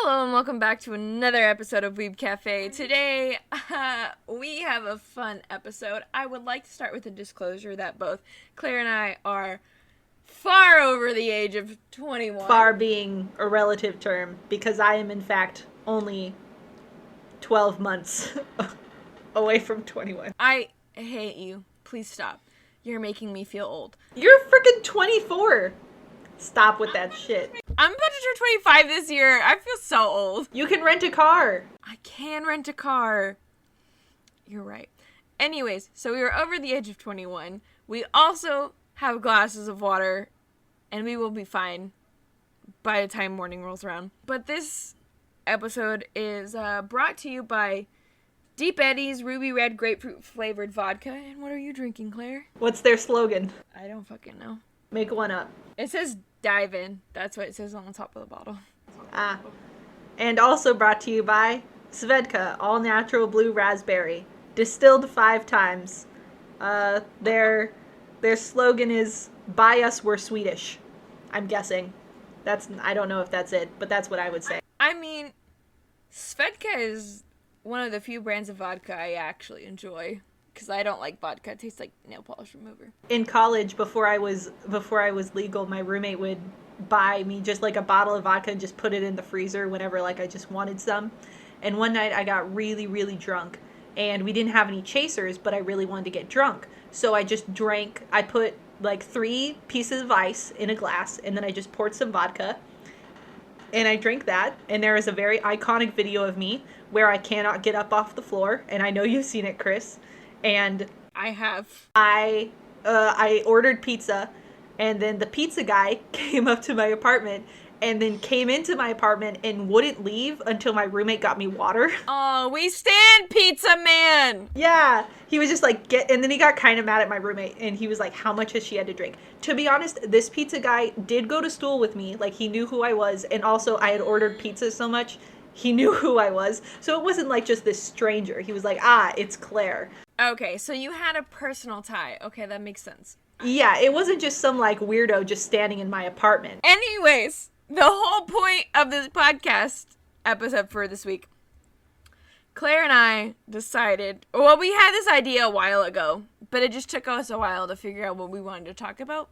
Hello and welcome back to another episode of Weeb Cafe. Today, we have a fun episode. I would like to start with a disclosure that both Claire and I are far over the age of 21. Far being a relative term, because I am in fact only 12 months away from 21. I hate you. Please stop. You're making me feel old. You're freaking 24. Stop with that shit. I'm about to turn 25 this year. I feel so old. You can rent a car. I can rent a car. You're right. Anyways, so we were over the age of 21. We also have glasses of water, and we will be fine by the time morning rolls around. But this episode is brought to you by Deep Eddy's Ruby Red Grapefruit Flavored Vodka. And what are you drinking, Claire? What's their slogan? I don't fucking know. Make one up. It says dive in. That's what it says on the top of the bottle. And also brought to you by Svedka All Natural Blue Raspberry. Distilled 5 times. Their slogan is, "Buy us, we're Swedish." I'm guessing. I don't know if that's it, but that's what I would say. I mean, Svedka is one of the few brands of vodka I actually enjoy. Because I don't like vodka. It tastes like nail polish remover. In college, before I was legal, my roommate would buy me just like a bottle of vodka and just put it in the freezer whenever like I just wanted some. And one night I got really, really drunk. And we didn't have any chasers, but I really wanted to get drunk. So I just drank. I put like 3 pieces of ice in a glass, and then I just poured some vodka. And I drank that. And there is a very iconic video of me where I cannot get up off the floor. And I know you've seen it, Kris. And I have. I ordered pizza, and then the pizza guy came up to my apartment and then came into my apartment and wouldn't leave until my roommate got me water. Oh, we stand Pizza Man! Yeah, he was just like, and then he got kind of mad at my roommate, and he was like, how much has she had to drink? To be honest, this pizza guy did go to school with me, like he knew who I was, and also I had ordered pizza so much, he knew who I was, so it wasn't like just this stranger. He was like, it's Claire. Okay, so you had a personal tie. Okay, that makes sense. Yeah, it wasn't just some, like, weirdo just standing in my apartment. Anyways, the whole point of this podcast episode for this week, Claire and I decided, well, we had this idea a while ago, but it just took us a while to figure out what we wanted to talk about,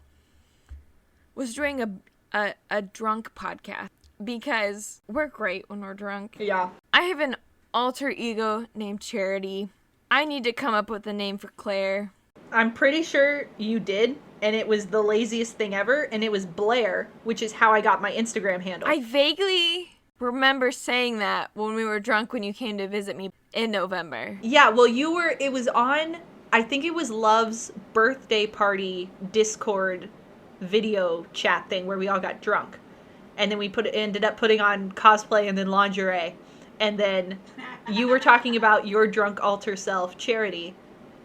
was doing a drunk podcast, because we're great when we're drunk. Yeah. I have an alter ego named Charity. I need to come up with a name for Claire. I'm pretty sure you did, and it was the laziest thing ever, and it was Blaire, which is how I got my Instagram handle. I vaguely remember saying that when we were drunk when you came to visit me in November. Yeah, well, it was on, I think it was Love's birthday party Discord video chat thing where we all got drunk. And then we ended up putting on cosplay and then lingerie. And then you were talking about your drunk alter self, Charity.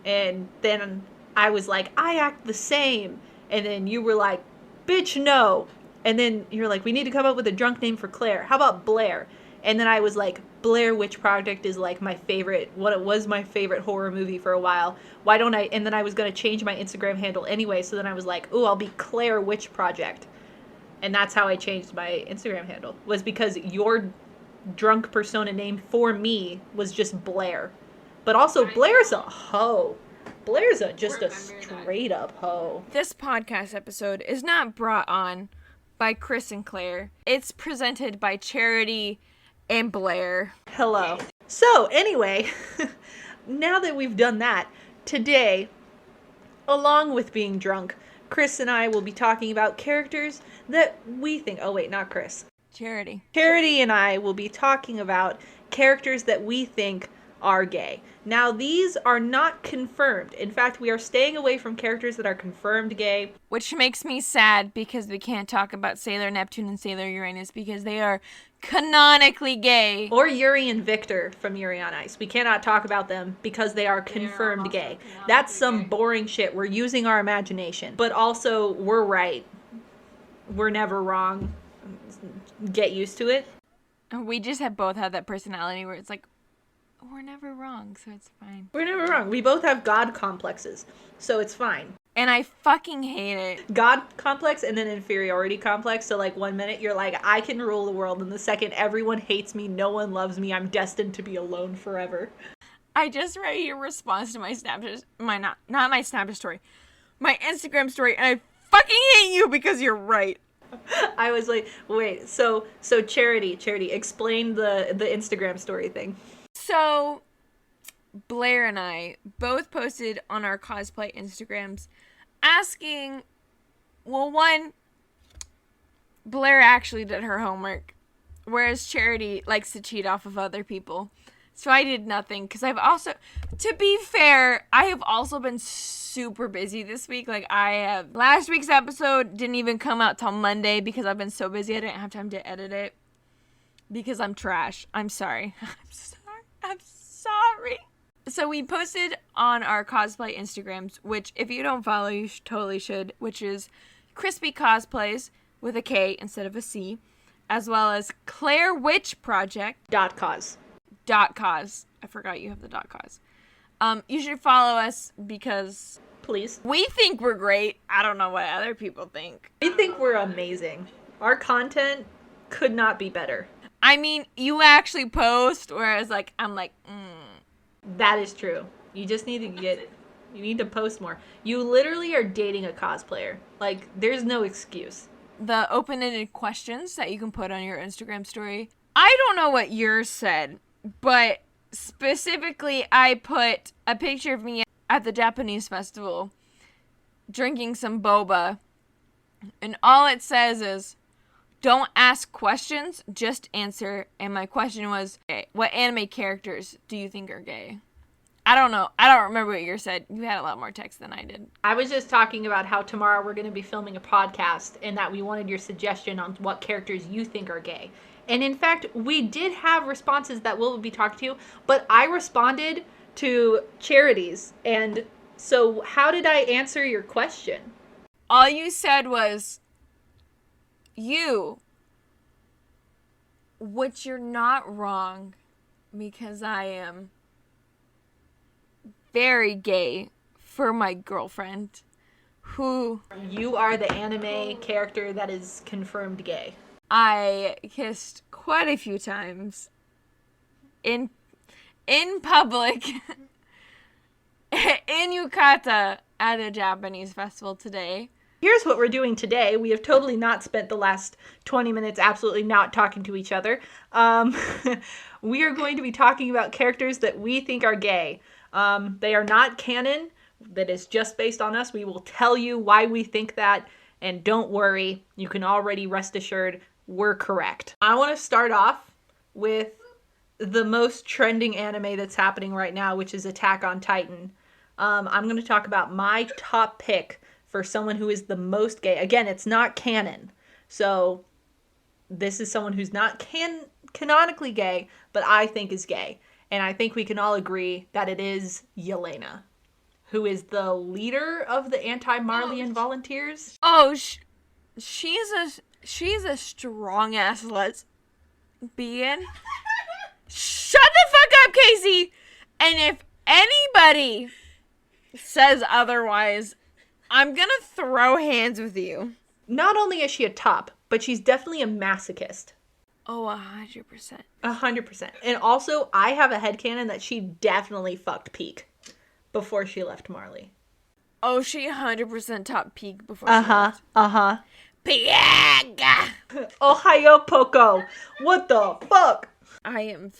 And then I was like, I act the same. And then you were like, bitch, no. And then you're like, we need to come up with a drunk name for Claire. How about Blaire? And then I was like, Blaire Witch Project is like my favorite, it was my favorite horror movie for a while. Why don't I? And then I was going to change my Instagram handle anyway. So then I was like, ooh, I'll be Claire Witch Project. And that's how I changed my Instagram handle. Was because your drunk persona name for me was just Blaire. But also, Blaire's a hoe. Blaire's just a straight up hoe. This podcast episode is not brought on by Kris and Claire. It's presented by Charity and Blaire. Hello. So, anyway, now that we've done that, today, along with being drunk, Kris and I will be talking about characters that we think... Oh, wait, not Kris. Charity. Charity and I will be talking about characters that we think are gay. Now, these are not confirmed. In fact, we are staying away from characters that are confirmed gay. Which makes me sad because we can't talk about Sailor Neptune and Sailor Uranus because they are canonically gay. Or Yuri and Victor from Yuri on Ice. We cannot talk about them because they are confirmed gay. That's some boring shit. We're using our imagination. But also, we're right. We're never wrong. Get used to it. We just have both had that personality where it's like, we're never wrong, so it's fine. We're never wrong. We both have God complexes, so it's fine. And I fucking hate it. God complex and then inferiority complex. So, like, 1 minute you're like, I can rule the world. And the second, everyone hates me. No one loves me. I'm destined to be alone forever. I just read your response to my Snapchat, not my Snapchat story, my Instagram story, and I fucking hate you because you're right. I was like, wait, so Charity, explain the Instagram story thing. So, Blaire and I both posted on our cosplay Instagrams asking, well, one, Blaire actually did her homework, whereas Charity likes to cheat off of other people. So I did nothing, because I've also, to be fair, I have also been super busy this week. Like, last week's episode didn't even come out till Monday because I've been so busy I didn't have time to edit it. Because I'm trash. I'm sorry. I'm sorry. So we posted on our cosplay Instagrams, which if you don't follow, you totally should, which is Crispy Cosplays with a K instead of a C, as well as Claire Witch Project. .cos. I forgot you have the .cos. You should follow us because please. We think we're great. I don't know what other people think. We think we're amazing. Our content could not be better. I mean, you actually post, whereas I'm like, That is true. You just need to post more. You literally are dating a cosplayer. Like, there's no excuse. The open-ended questions that you can put on your Instagram story. I don't know what yours said, but specifically I put a picture of me at the Japanese festival drinking some boba, and all it says is, don't ask questions, just answer. And my question was, what anime characters do you think are gay? I don't know. I don't remember what yours said. You had a lot more text than I did. I was just talking about how tomorrow we're going to be filming a podcast and that we wanted your suggestion on what characters you think are gay. And in fact, we did have responses that we'll be talking to, but I responded to Charity's. And so how did I answer your question? All you said was, which you're not wrong, because I am very gay for my girlfriend, who... You are the anime character that is confirmed gay. I kissed quite a few times in public in Yukata at a Japanese festival today. Here's what we're doing today. We have totally not spent the last 20 minutes absolutely not talking to each other. We are going to be talking about characters that we think are gay. They are not canon. That is just based on us. We will tell you why we think that. And don't worry, you can already rest assured we're correct. I want to start off with the most trending anime that's happening right now, which is Attack on Titan. I'm going to talk about my top pick for someone who is the most gay. Again, it's not canon. So this is someone who's not canonically gay, but I think is gay. And I think we can all agree that it is Yelena, who is the leader of the anti-Marleyan volunteers. Oh, she's a strong-ass lesbian. Shut the fuck up, Casey! And if anybody says otherwise, I'm gonna throw hands with you. Not only is she a top, but she's definitely a masochist. Oh, 100%. 100%. And also, I have a headcanon that she definitely fucked Peak before she left Marley. Oh, she 100% top Peak before she left. Peak! Ohio Poco! What the fuck? I am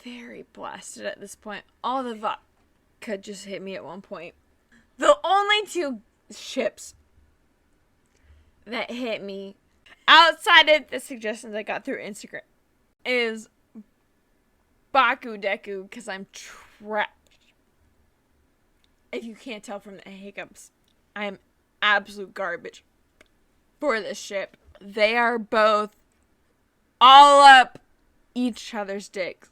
very blasted at this point. All the vodka just hit me at one point. The only two ships that hit me outside of the suggestions I got through Instagram is Baku Deku, because I'm trapped. If you can't tell from the hiccups, I am absolute garbage for this ship. They are both all up each other's dicks.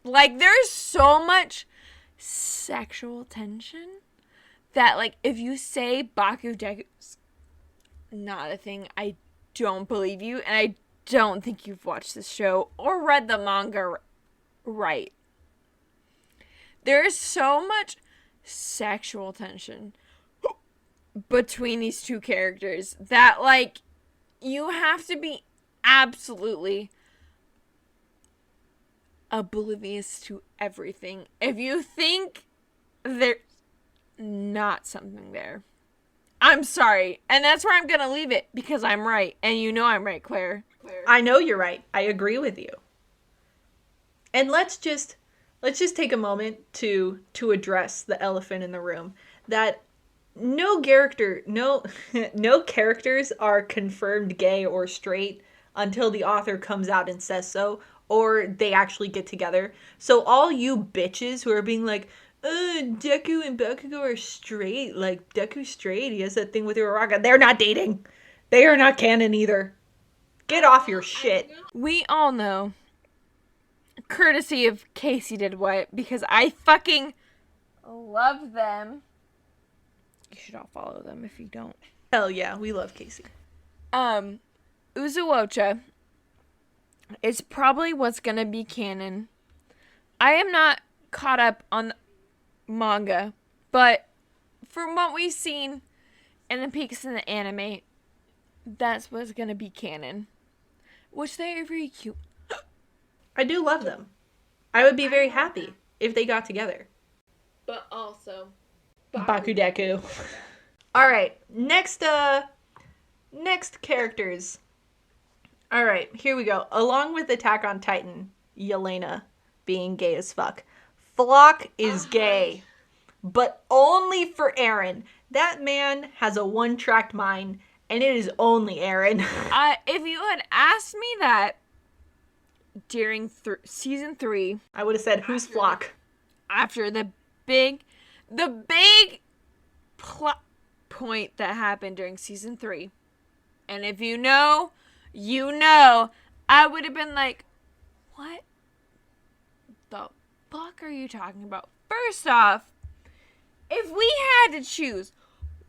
Like, there's so much sexual tension that, like, if you say Baku Deku's not a thing, I don't believe you, and I don't think you've watched this show or read the manga right. There is so much sexual tension between these two characters that, like, you have to be absolutely oblivious to everything if you think there's not something there. I'm sorry. And that's where I'm going to leave it because I'm right. And you know I'm right, Claire. I know you're right. I agree with you. And let's just take a moment to address the elephant in the room, that no characters are confirmed gay or straight until the author comes out and says so, or they actually get together. So all you bitches who are being like, Deku and Bakugo are straight, like Deku's straight, he has that thing with Uraraka, they're not dating. They are not canon either. Get off your shit. We all know, courtesy of KaseyDidWhat, because I fucking love them. You should all follow them if you don't. Hell yeah, we love Casey. Uzuocha is probably what's gonna be canon. I am not caught up on manga, but from what we've seen in the peaks in the anime, that's what's gonna be canon. Which they are very cute. I do love them. I would be very happy if they got together. But also Bakudeku. Alright, next characters. Alright, here we go. Along with Attack on Titan, Yelena being gay as fuck, Flock is gay. But only for Eren. That man has a one-tracked mind, and it is only Eren. If you had asked me that during season 3, I would have said, who's Flock? After the big plot point that happened during season 3. And if you know, I would have been like, what the fuck are you talking about? First off, if we had to choose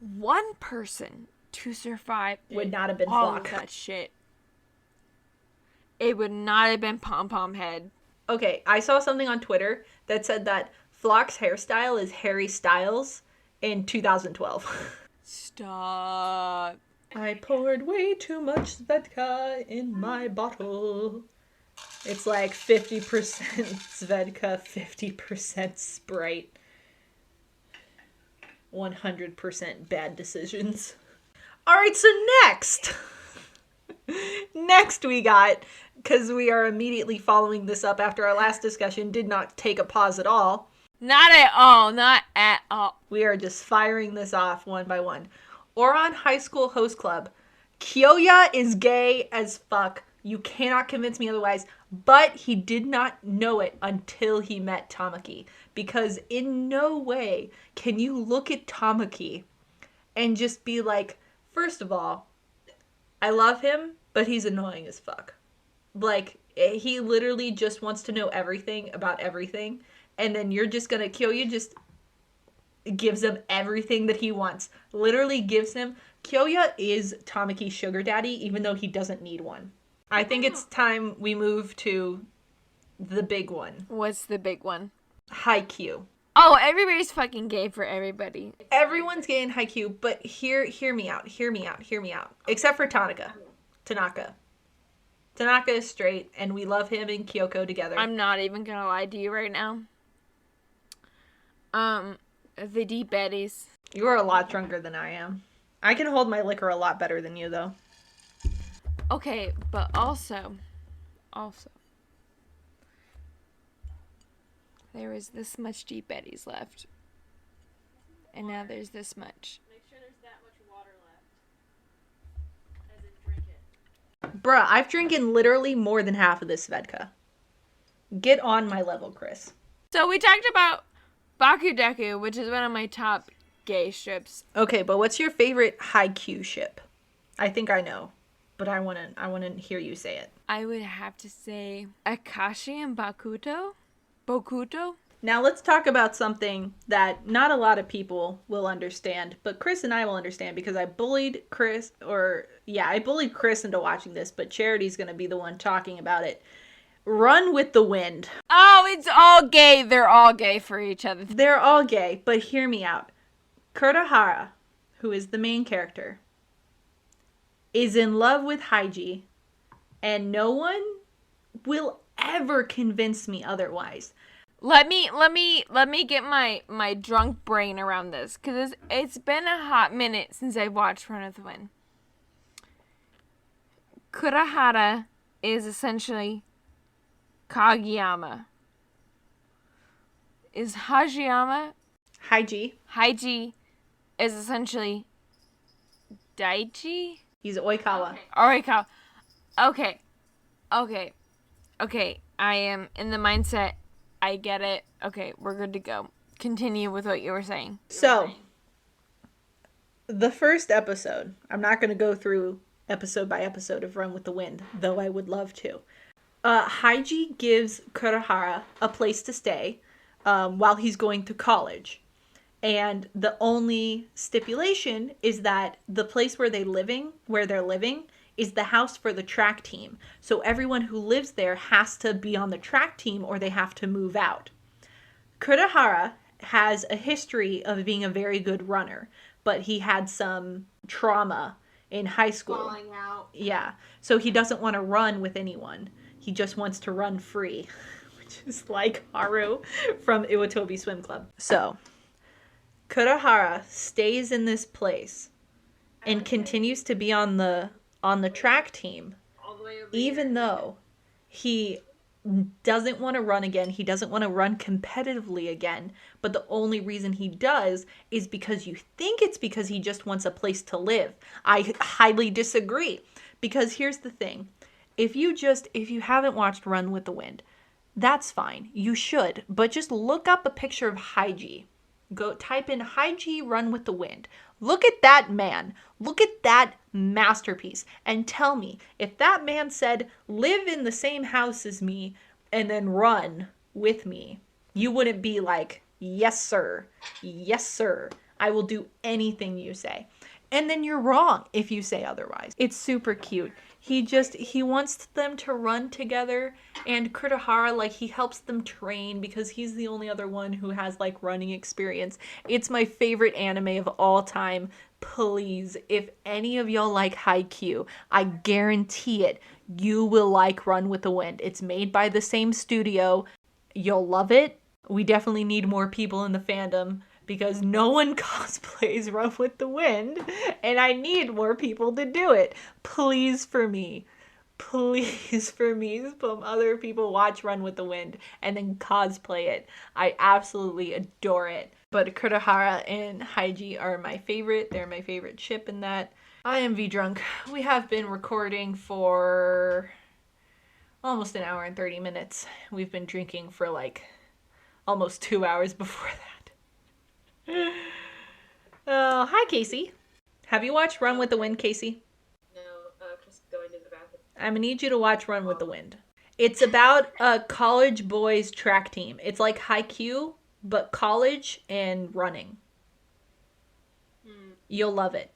one person to survive, would not have been all Flock. Of that shit, it would not have been Pom Pom Head. Okay, I saw something on Twitter that said that Flock's hairstyle is Harry Styles in 2012. Stop. I poured way too much Svedka in my bottle. It's like 50% Svedka, 50% Sprite. 100% bad decisions. Alright, so next we got, because we are immediately following this up after our last discussion did not take a pause at all. Not at all. We are just firing this off one by one. Ouran High School Host Club. Kyoya is gay as fuck. You cannot convince me otherwise. But he did not know it until he met Tamaki. Because in no way can you look at Tamaki and just be like, first of all, I love him, but he's annoying as fuck. Like, he literally just wants to know everything about everything. And then you're just gonna, Kyoya just gives him everything that he wants. Literally gives him. Kyoya is Tamaki's sugar daddy, even though he doesn't need one. I think it's time we move to the big one. What's the big one? Haikyuu. Oh, everybody's fucking gay for everybody. Everyone's gay in Haikyuu, but hear me out. Except for Tanaka. Tanaka is straight, and we love him and Kyoko together. I'm not even gonna lie to you right now. The deep Betties. You are a lot drunker than I am. I can hold my liquor a lot better than you, though. Okay, but also, there was this much deep Betties left. And now there's this much. Make sure there's that much water left. As in, drink it. Bruh, I've drinking literally more than half of this Svedka. Get on my level, Kris. So we talked about Bakudeku, which is one of my top gay strips. Okay, but what's your favorite Haikyuu ship? I think I know, but I want to hear you say it. I would have to say Akashi and Bokuto. Now let's talk about something that not a lot of people will understand, but Kris and I will understand because I bullied Kris into watching this, but Charity's going to be the one talking about it. Run with the Wind. Oh, it's all gay. They're all gay for each other. They're all gay, but hear me out. Kurtahara, who is the main character, is in love with Haiji, and no one will ever convince me otherwise. Let me get my drunk brain around this, because it's been a hot minute since I watched Run with the Wind. Kurahara is essentially Kageyama. Is Hajiyama? Haiji is essentially Daichi? He's Oikawa. Oikawa. Okay. I am in the mindset. I get it. Okay, we're good to go. Continue with what you were saying. So, the first episode, I'm not going to go through episode by episode of Run with the Wind, though I would love to. Haiji gives Kurahara a place to stay while he's going to college. And the only stipulation is that the place where they're living is the house for the track team. So everyone who lives there has to be on the track team or they have to move out. Kurahara has a history of being a very good runner, but he had some trauma in high school. Falling out. Yeah. So he doesn't want to run with anyone. He just wants to run free, which is like Haru from Iwatobi Swim Club. So Kurahara stays in this place and continues to be on the track team, All the way over even here. though he doesn't want to run again. He doesn't want to run competitively again. But the only reason he does is because you think it's because he just wants a place to live. I highly disagree. Because here's the thing. If you haven't watched Run with the Wind, that's fine. You should. But just look up a picture of Haiji. Go type in Haiji Run with the Wind. Look at that man. Look at that masterpiece. And tell me, if that man said, live in the same house as me and then run with me, you wouldn't be like, yes, sir. Yes, sir. I will do anything you say. And then you're wrong if you say otherwise. It's super cute. He wants them to run together, and Kurahara, like, he helps them train because he's the only other one who has, like, running experience. It's my favorite anime of all time. Please, if any of y'all like Haikyuu, I guarantee it, you will like Run with the Wind. It's made by the same studio. You'll love it. We definitely need more people in the fandom, because no one cosplays Run with the Wind, and I need more people to do it. Please for me. Please for me. Some other people watch Run with the Wind and then cosplay it. I absolutely adore it. But Kurahara and Haiji are my favorite. They're my favorite ship in that. I am V-drunk. We have been recording for almost an hour and 30 minutes. We've been drinking for like almost 2 hours before that. Oh, hi, Casey. Have you watched Run with the Wind, Casey? No, just going to the bathroom. I'm gonna need you to watch Run with the Wind. It's about a college boys track team. It's like Haikyuu, but college and running. You'll love it.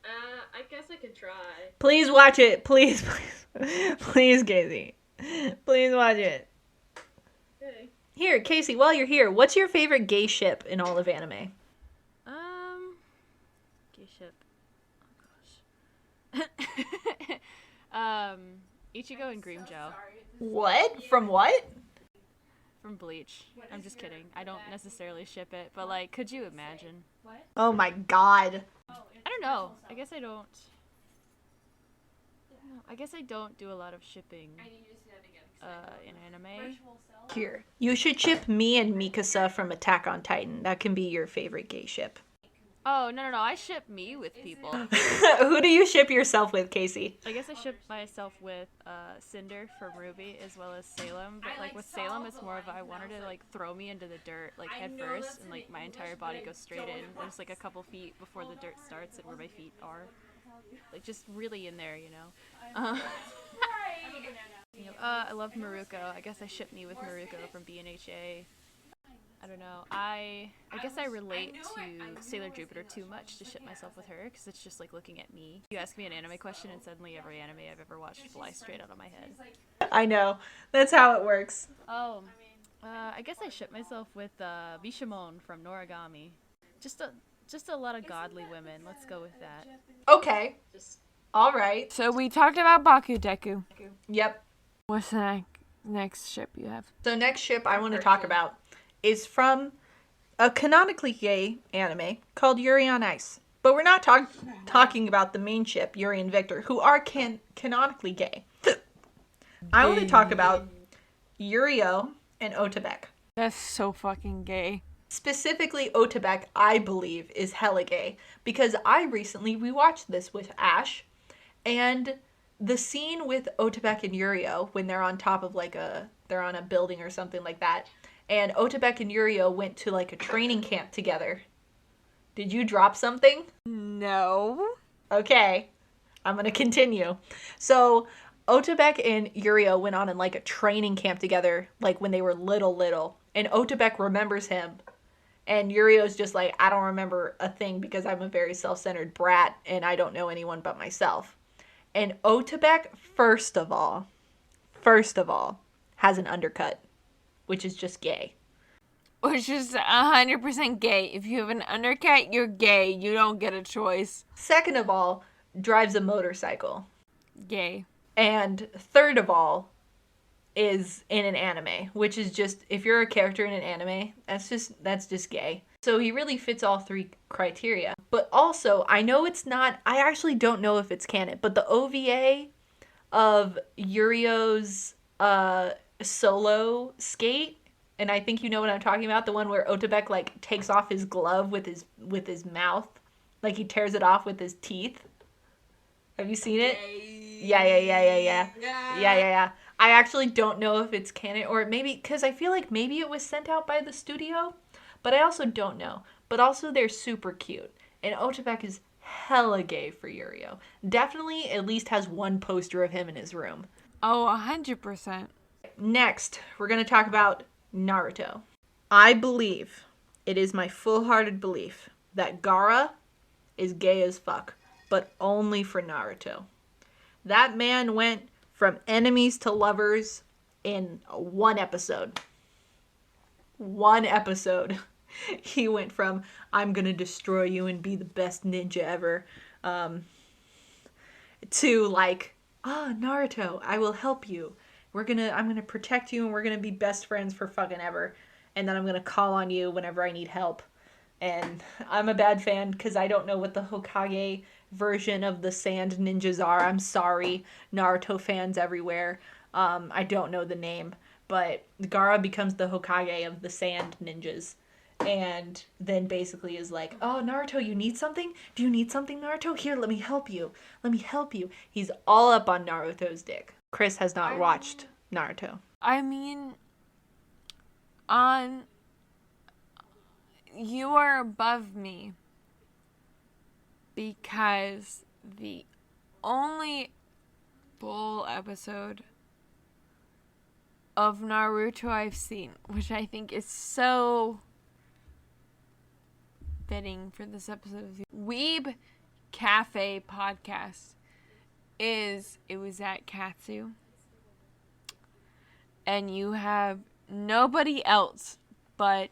I guess I could try. Please watch it. Please, please, Casey. Please watch it. Okay. Here, Casey, while you're here, what's your favorite gay ship in all of anime? Gay ship. Oh gosh. Ichigo and Grimmjow What? From what? from Bleach. I'm just kidding. I don't necessarily ship it, but like, could you imagine? Oh my god. I don't know. I guess I don't. I guess I don't do a lot of shipping in anime. Here. You should ship me and Mikasa from Attack on Titan. That can be your favorite gay ship. Oh, no. I ship me with people. Who do you ship yourself with, Casey? I guess I ship myself with Cinder from Ruby as well as Salem. But like with Salem, it's more of I want her to like throw me into the dirt like head first and like my entire body goes straight in. There's like a couple feet before the dirt starts and where my feet are. Like just really in there, you know. I love Maruko. I guess I ship me with Maruko from BNHA. I don't know. I guess I relate to Sailor Jupiter too much to ship myself with her because it's just like looking at me. You ask me an anime question and suddenly every anime I've ever watched flies straight out of my head. I know. That's how it works. I guess I ship myself with Bishamon from Noragami. Just Just a lot of godly women. Let's go with that. Okay. Just All right. So we talked about Bakudeku. Yep. What's the next ship you have? So next ship I want to talk about is from a canonically gay anime called Yuri on Ice. But we're not talking about the main ship, Yuri and Victor, who are canonically gay. I want to talk about Yurio and Otobek. That's so fucking gay. Specifically, Otobek, I believe, is hella gay. Because we watched this with Ash, and the scene with Otobek and Yurio, when they're on top of they're on a building or something like that, and Otobek and Yurio went to like a training camp together. Did you drop something? No. Okay, I'm gonna continue. So, Otobek and Yurio went on in like a training camp together, like when they were little, and Otobek remembers him. And Yurio's just like, I don't remember a thing because I'm a very self-centered brat and I don't know anyone but myself. And Otobek, first of all, has an undercut, which is just gay. Which is 100% gay. If you have an undercut, you're gay. You don't get a choice. Second of all, drives a motorcycle. Gay. And third of all, is in an anime, which is just, if you're a character in an anime, that's just gay. So he really fits all three criteria. But also, I actually don't know if it's canon, but the OVA of Yurio's solo skate, and I think you know what I'm talking about, the one where Otobek like takes off his glove with his mouth, like he tears it off with his teeth. Have you seen it? Yeah. I actually don't know if it's canon, or maybe, because I feel like maybe it was sent out by the studio, but I also don't know. But also, they're super cute, and Otobek is hella gay for Yurio. Definitely at least has one poster of him in his room. Oh, 100%. Next, we're going to talk about Naruto. I believe, it is my full-hearted belief, that Gaara is gay as fuck, but only for Naruto. That man went from enemies to lovers in one episode. He went from, I'm gonna destroy you and be the best ninja ever, to like, Naruto, I will help you. I'm gonna protect you and we're gonna be best friends for fucking ever. And then I'm gonna call on you whenever I need help. And I'm a bad fan because I don't know what the Hokage version of the sand ninjas are. I'm sorry, Naruto fans everywhere. I don't know the name, but Gaara becomes the Hokage of the sand ninjas. And then basically is like, oh, Naruto, you need something? Do you need something, Naruto? Here, let me help you. He's all up on Naruto's dick. Kris has not watched Naruto. I mean, you are above me because the only full episode of Naruto I've seen, which I think is so fitting for this episode of the Weeb Cafe podcast, it was at Katsu, and you have nobody else but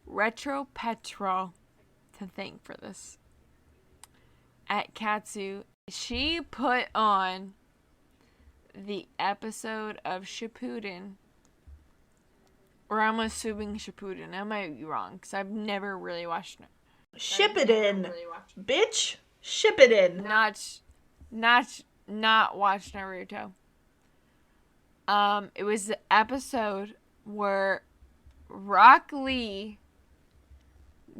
Retro Petrol to thank for this. At Katsu, she put on the episode of Shippuden, or I'm assuming Shippuden. I might be wrong because I've never really watched it. Ship it in, bitch. Ship it in. Not watch Naruto. It was the episode where Rock Lee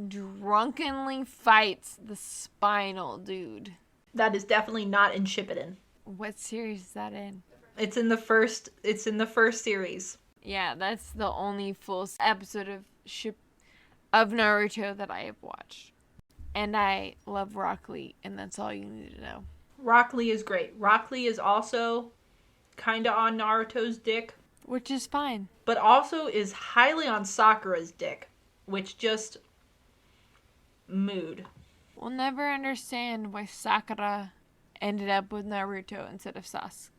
drunkenly fights the spinal dude. That is definitely not in Shippuden. What series is that in? It's in the first series. Yeah, that's the only full episode of Naruto that I have watched. And I love Rock Lee, and that's all you need to know. Rock Lee is great. Rock Lee is also kind of on Naruto's dick. Which is fine. But also is highly on Sakura's dick. Which just... mood. We'll never understand why Sakura ended up with Naruto instead of Sasuke.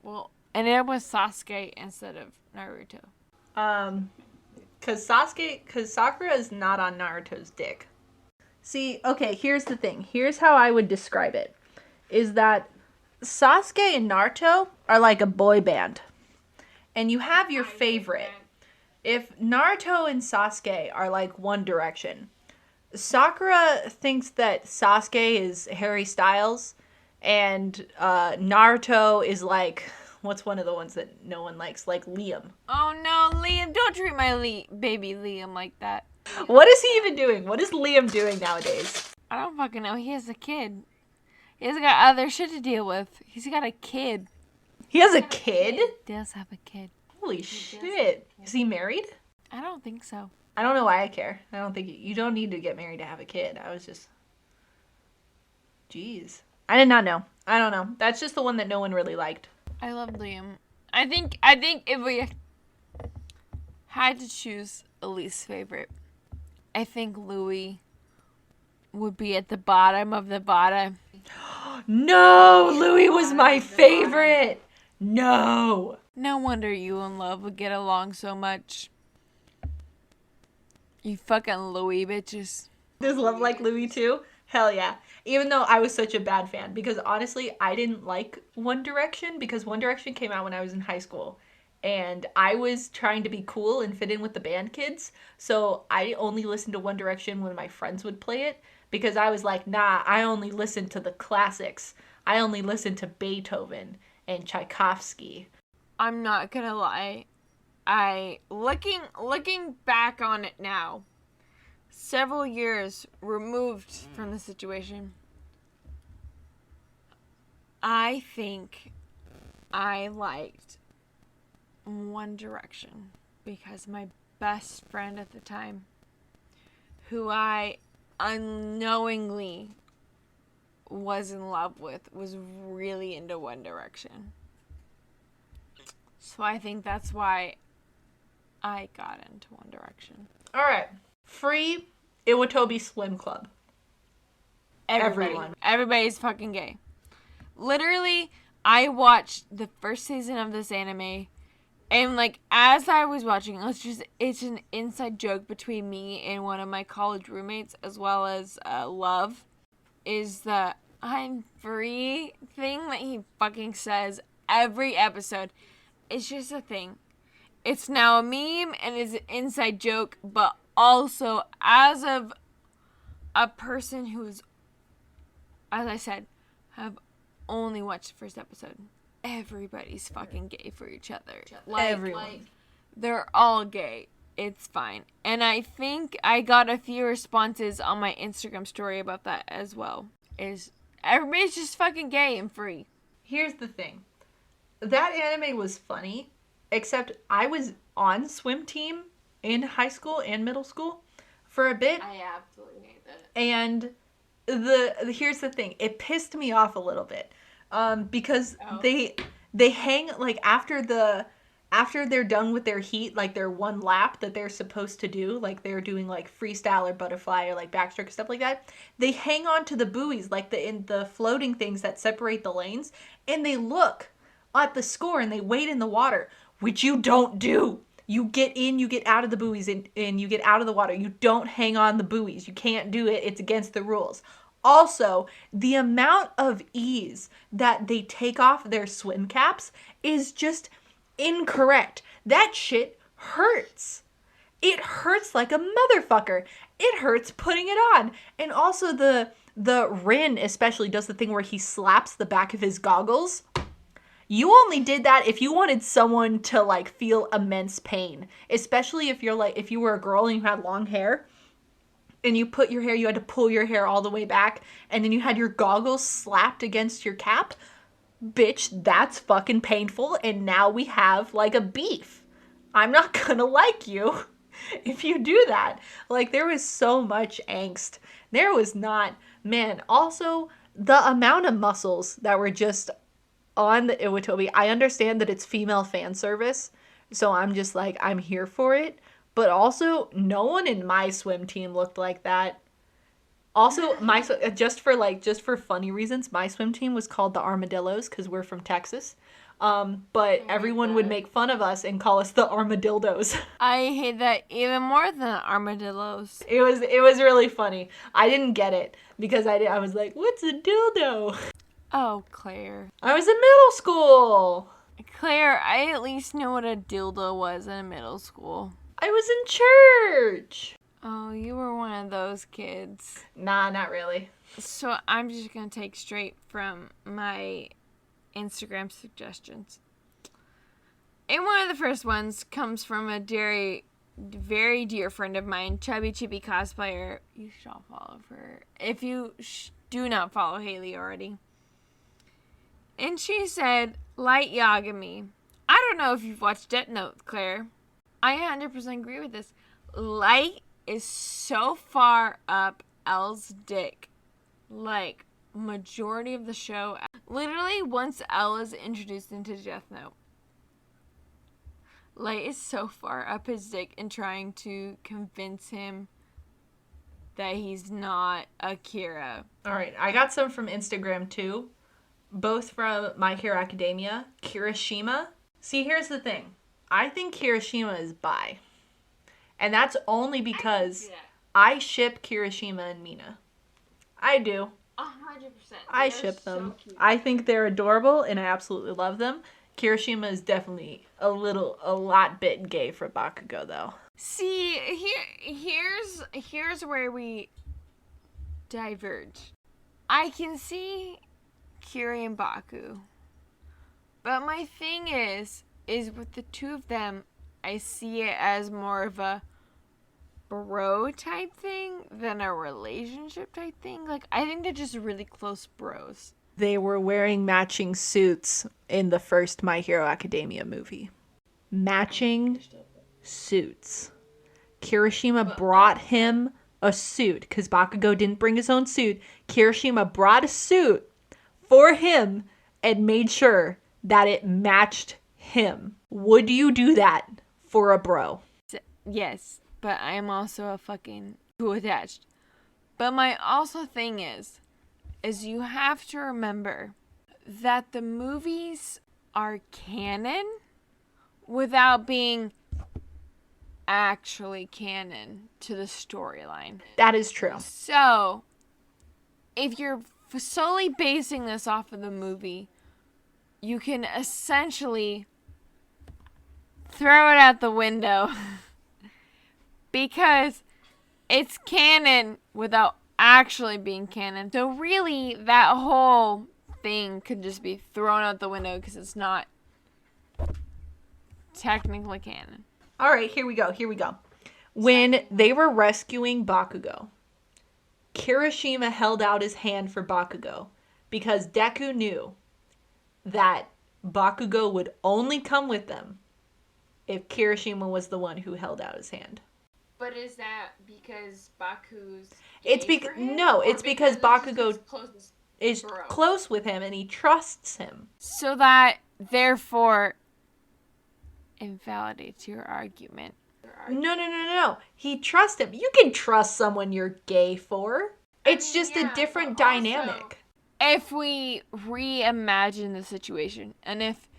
Well, ended up with Sasuke instead of Naruto. Cause Sakura is not on Naruto's dick. See, okay, here's the thing. Here's how I would describe it. Is that Sasuke and Naruto are like a boy band. And you have your favorite. If Naruto and Sasuke are like One Direction, Sakura thinks that Sasuke is Harry Styles, and Naruto is like, what's one of the ones that no one likes? Like Liam. Oh no, Liam, don't treat my baby Liam like that. What is he even doing? What is Liam doing nowadays? I don't fucking know. He has a kid. He's got other shit to deal with. He's got a kid. He has a kid? He does have a kid. Holy shit. Is he married? I don't think so. I don't know why I care. I don't think you don't need to get married to have a kid. I was just... Jeez. I did not know. I don't know. That's just the one that no one really liked. I love Liam. I think if we had to choose a least favorite, I think Louis would be at the bottom of the bottom. No! Louis was my favorite! No! No wonder you and Love would get along so much. You fucking Louis bitches. Does Love like Louis too? Hell yeah. Even though I was such a bad fan. Because honestly, I didn't like One Direction. Because One Direction came out when I was in high school. And I was trying to be cool and fit in with the band kids. So I only listened to One Direction when my friends would play it. Because I was like, nah, I only listen to the classics. I only listen to Beethoven and Tchaikovsky. I'm not gonna lie. Looking back on it now, several years removed from the situation, I think I liked One Direction because my best friend at the time, who I unknowingly was in love with, was really into One Direction. So I think that's why I got into One Direction. Alright. Free Iwatobi Swim Club. Everyone. Everybody's fucking gay. Literally, I watched the first season of this anime, and like as I was watching, it's an inside joke between me and one of my college roommates, as well as Love, is the I'm free thing that he fucking says every episode. It's just a thing. It's now a meme and is an inside joke, but also as of a person who's, as I said, have only watched the first episode, everybody's fucking gay for each other. Everyone. They're all gay. It's fine. And I think I got a few responses on my Instagram story about that as well. Is everybody's just fucking gay and free. Here's the thing. That anime was funny, except I was on swim team in high school and middle school for a bit. I absolutely hate that. And here's the thing. It pissed me off a little bit. Because they hang, like, after they're done with their heat, like their one lap that they're supposed to do, like they're doing like freestyle or butterfly or like backstroke stuff like that, they hang on to the buoys, like in the floating things that separate the lanes, and they look at the score and they wait in the water, which you don't do. You get in, you get out of the buoys, and you get out of the water. You don't hang on the buoys. You can't do it. It's against the rules. Also, the amount of ease that they take off their swim caps is just incorrect. That shit hurts. It hurts like a motherfucker. It hurts putting it on. And also the Rin especially does the thing where he slaps the back of his goggles. You only did that if you wanted someone to like feel immense pain, especially if you were a girl and you had long hair and you had to pull your hair all the way back and then you had your goggles slapped against your cap. Bitch, that's fucking painful, and now we have like a beef. I'm not gonna like you if you do that. Like, there was so much angst. There was not, man. Also, the amount of muscles that were just on the Iwatobi. I understand that it's female fan service, so I'm just like, I'm here for it. But also, no one in my swim team looked like that. Also, just for funny reasons, my swim team was called the Armadillos because we're from Texas. But everyone would make fun of us and call us the armadillos. I hate that even more than armadillos. It was really funny. I didn't get it because I was like, what's a dildo? Oh, Claire. I was in middle school. Claire, I at least knew what a dildo was in middle school. I was in church. Oh, you were one of those kids. Nah, not really. So I'm just going to take straight from my Instagram suggestions. And one of the first ones comes from a very dear friend of mine, Chubby Chippy Cosplayer. You should all follow her if you do not follow Haley already. And she said, Light Yagami. I don't know if you've watched Death Note, Claire. I 100% agree with this. Light is so far up Elle's dick. Like, majority of the show. Literally, once Elle is introduced into Death Note, Light is so far up his dick and trying to convince him that he's not Akira. Alright, I got some from Instagram too. Both from My Hero Academia. Kirishima. See, here's the thing. I think Kirishima is bi. And that's only because I ship Kirishima and Mina. I do. 100%. I ship them. So I think they're adorable and I absolutely love them. Kirishima is definitely a lot bit gay for Bakugo though. See, here's where we diverge. I can see Kiri and Baku. But my thing is with the two of them, I see it as more of a bro type thing than a relationship type thing. Like, I think they're just really close bros. They were wearing matching suits in the first My Hero Academia movie. Matching suits. Kirishima brought him a suit because Bakugo didn't bring his own suit. Kirishima brought a suit for him and made sure that it matched him. Would you do that for a bro? Yes, but I am also a fucking too attached. But my also thing is you have to remember that the movies are canon without being actually canon to the storyline. That is true. So, if you're solely basing this off of the movie, you can essentially throw it out the window because it's canon without actually being canon. So really, that whole thing could just be thrown out the window because it's not technically canon. All right, here we go. When they were rescuing Bakugo, Kirishima held out his hand for Bakugo because Deku knew that Bakugo would only come with them if Kirishima was the one who held out his hand. But is that because Baku's It's because Bakugo is close with him and he trusts him. So that therefore invalidates your argument. No. He trusts him. You can trust someone you're gay for. It's just a different dynamic. If we reimagine the situation, and if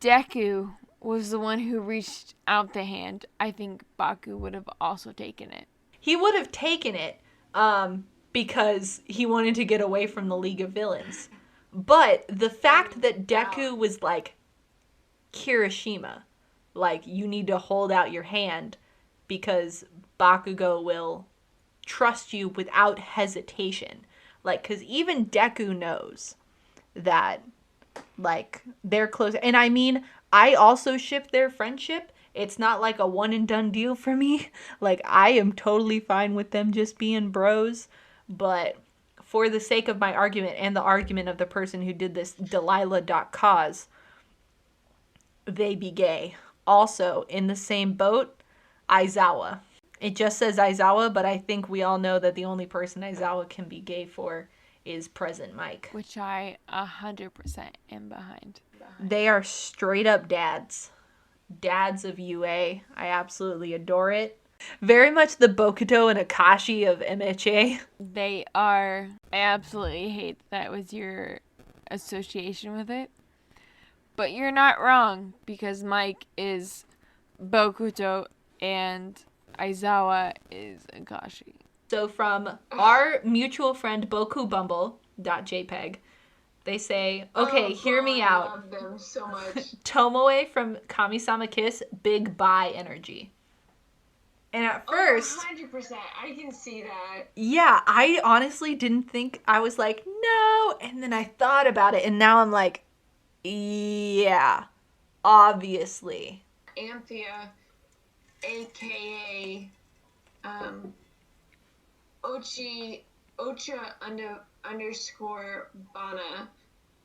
Deku was the one who reached out the hand, I think Baku would have also taken it. He would have taken it because he wanted to get away from the League of Villains. But the fact that Deku was like, Kirishima, like, you need to hold out your hand because Bakugo will trust you without hesitation. Like, because even Deku knows that, like, they're close. And I mean, I also ship their friendship. It's not like a one and done deal for me. Like, I am totally fine with them just being bros. But for the sake of my argument and the argument of the person who did this, Delilah.cause, they be gay. Also, in the same boat, Aizawa. It just says Aizawa, but I think we all know that the only person Aizawa can be gay for is Present Mike. Which I 100% am behind. They are straight up dads. Dads of UA. I absolutely adore it. Very much the Bokuto and Akashi of MHA. They are. I absolutely hate that was your association with it. But you're not wrong, because Mike is Bokuto and Aizawa is Akashi. So from our mutual friend BokuBumble.jpg, they say, okay, hear me I out. love them so much. Tomoe from Kami-sama Kiss, big bye energy. And at first, 100%. I can see that. yeah, I honestly didn't think, I was like, no. And then I thought about it, and now I'm like, yeah, obviously. Anthea, aka Ocha _Bana,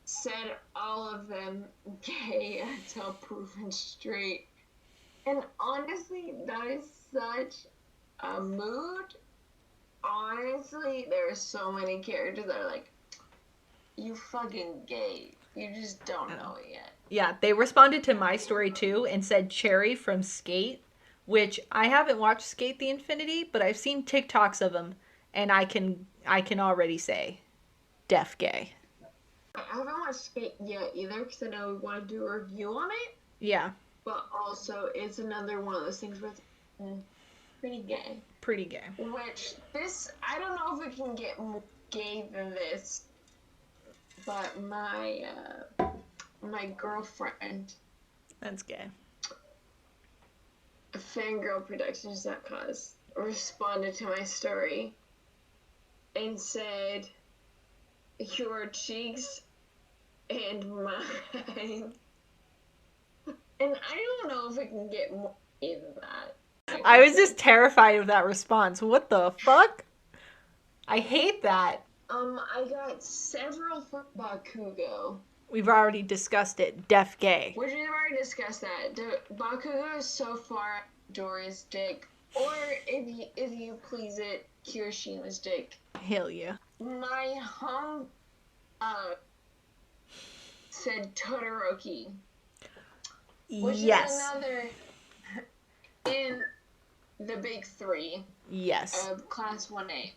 said all of them gay until proven straight. And honestly, that is such a mood. Honestly, there are so many characters that are like, you fucking gay. You just don't know it yet. Yeah, they responded to my story too and said Cherry from Skate, which I haven't watched Skate the Infinity, but I've seen TikToks of them, and I can already say, def gay. I haven't watched Skate yet either because I know we want to do a review on it. Yeah, But also, it's another one of those things where it's pretty gay. pretty gay. Which, this, I don't know if it can get more gay than this, but my girlfriend, That's gay. Fangirl Productions that cause, responded to my story and said, your cheeks and mine. And I don't know if it can get more in that. I was just terrified of that response. What the fuck? I hate that. I got several from Bakugo. We've already discussed it. Def gay. Which we've already discussed that. Bakugo is so far Dory's dick. Or if you please it, Kirishima's dick. Hell yeah. My home said Todoroki. Which Yes. is another in the big three Yes. of Class 1A.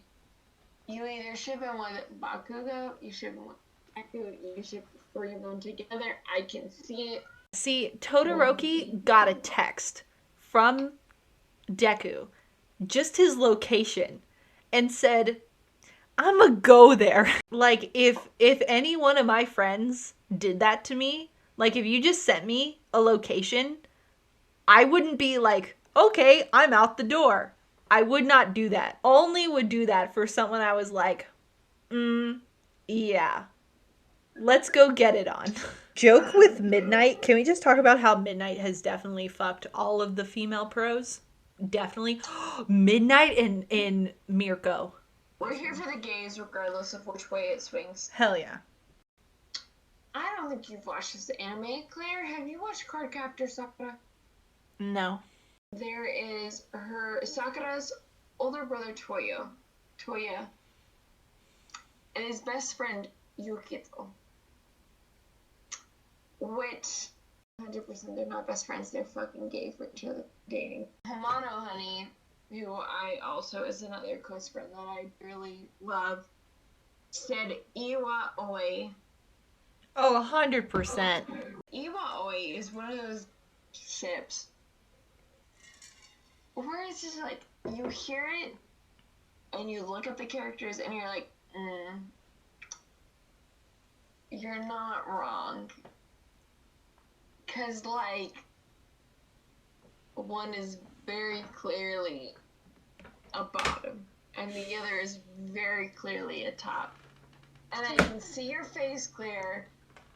You either ship him with Bakugo, you ship him with Bakugo, you ship the three of them together. I can see it. See, Todoroki got a text from Deku, just his location, and said, I'ma go there. Like, if any one of my friends did that to me, like, if you just sent me a location, I wouldn't be like, okay, I'm out the door. I would not do that. Only would do that for someone I was like, yeah. Let's go get it on. Joke with Midnight. Can we just talk about how Midnight has definitely fucked all of the female pros? Definitely. Midnight and Mirko. We're here for the gays regardless of which way it swings. Hell yeah. I don't think you've watched this anime. Claire, have you watched Cardcaptor Sakura? No. There is Sakura's older brother Toya, and his best friend Yukito. Which 100% they're not best friends, they're fucking gay for each other dating. Hamano Honey, who I also is another close friend that I really love, said Iwa Oi. Oh, 100%. Iwa Oi is one of those ships where it's just like, you hear it, and you look at the characters, and you're like, you're not wrong. Because, like, one is very clearly a bottom, and the other is very clearly a top. And I can see your face, Claire,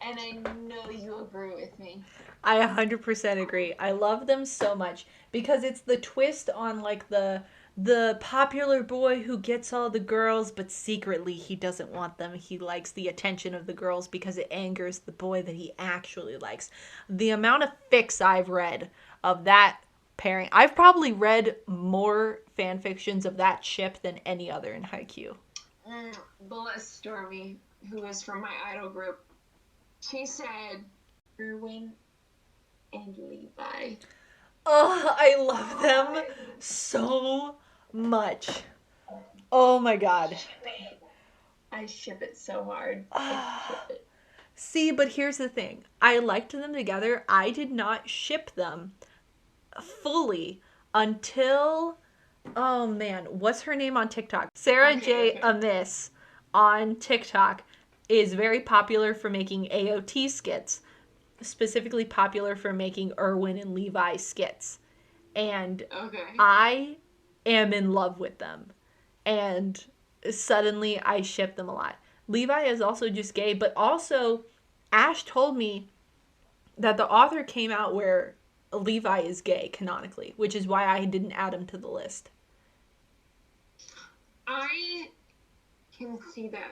and I know you agree with me. I 100% agree. I love them so much because it's the twist on like the popular boy who gets all the girls, but secretly he doesn't want them. He likes the attention of the girls because it angers the boy that he actually likes. The amount of fics I've read of that pairing. I've probably read more fan fictions of that ship than any other in Haikyuu. Bless Stormy, who is from my idol group, she said Erwin and Levi. Oh, I love them so much. Oh my god. I ship it so hard. I ship it. See, but here's the thing. I liked them together. I did not ship them fully until, oh man, what's her name on TikTok? Sarah J. Amiss on TikTok is very popular for making AOT skits, specifically popular for making Erwin and Levi skits. And I am in love with them. And suddenly I ship them a lot. Levi is also just gay, but also Ash told me that the author came out where Levi is gay canonically, which is why I didn't add him to the list. I can see that.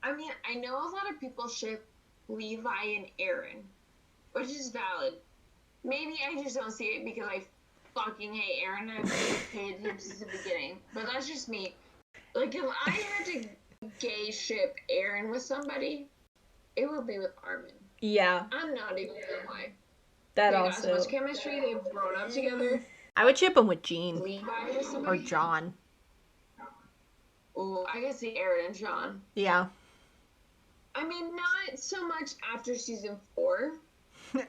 I mean, I know a lot of people ship Levi and Aaron, which is valid. Maybe I just don't see it because I fucking hate Aaron and I've hated him since the beginning. But that's just me. Like, if I had to gay ship Aaron with somebody, it would be with Armin. Yeah. I'm not even gonna lie. That they also. got so much chemistry, they've grown up together. I would ship him with Jean. Levi with Or somebody. John. Ooh, I can see Aaron and John. Yeah. I mean, not so much after season 4.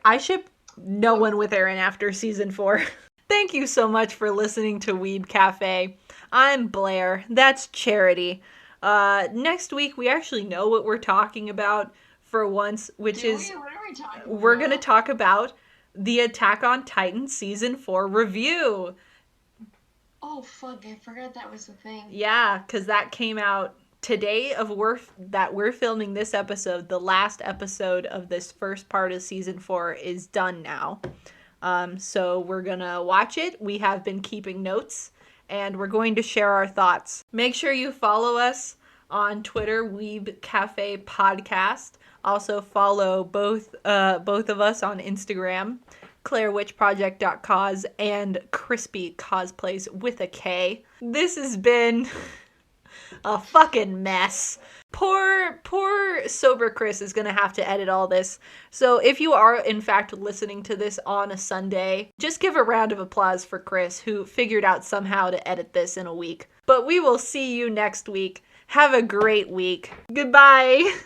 I ship no one with Aaron after season 4. Thank you so much for listening to Weeb Cafe. I'm Blaire. That's Charity. Next week, we actually know what we're talking about for once, which is What are we talking about? we're going to talk about the Attack on Titan season 4 review. Oh, fuck, I forgot that was the thing. Yeah, because that came out today that we're filming this episode. The last episode of this first part of season 4 is done now. So we're gonna watch it. We have been keeping notes and we're going to share our thoughts. Make sure you follow us on Twitter, Weeb Cafe Podcast. Also follow both of us on Instagram, ClaireWitchProject.cause and Crispy Cosplays with a K. This has been a fucking mess. Poor sober Kris is gonna have to edit all this. So if you are in fact listening to this on a Sunday, just give a round of applause for Kris, who figured out somehow to edit this in a week. But we will see you next week. Have a great week. Goodbye.